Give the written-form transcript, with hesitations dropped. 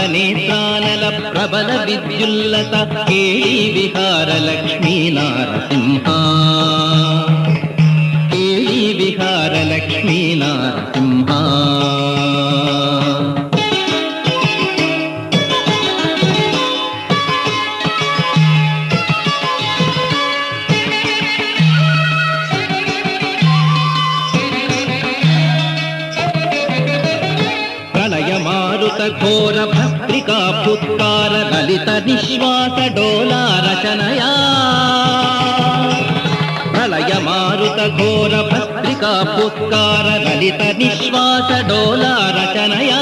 నేత్రానల ప్రబల విద్యుల్లత కేళీ విహార లక్ష్మీ నారసింహ కేళీ విహార లక్ష్మీ నారసింహ ఘోర భస్త్రికా పుత్కార లలిత నిశ్వాస డోలా రచనయా ప్రళయ మారుత ఘోర భస్త్రికా పుత్కార లలిత నిశ్వాస డోలా రచనయా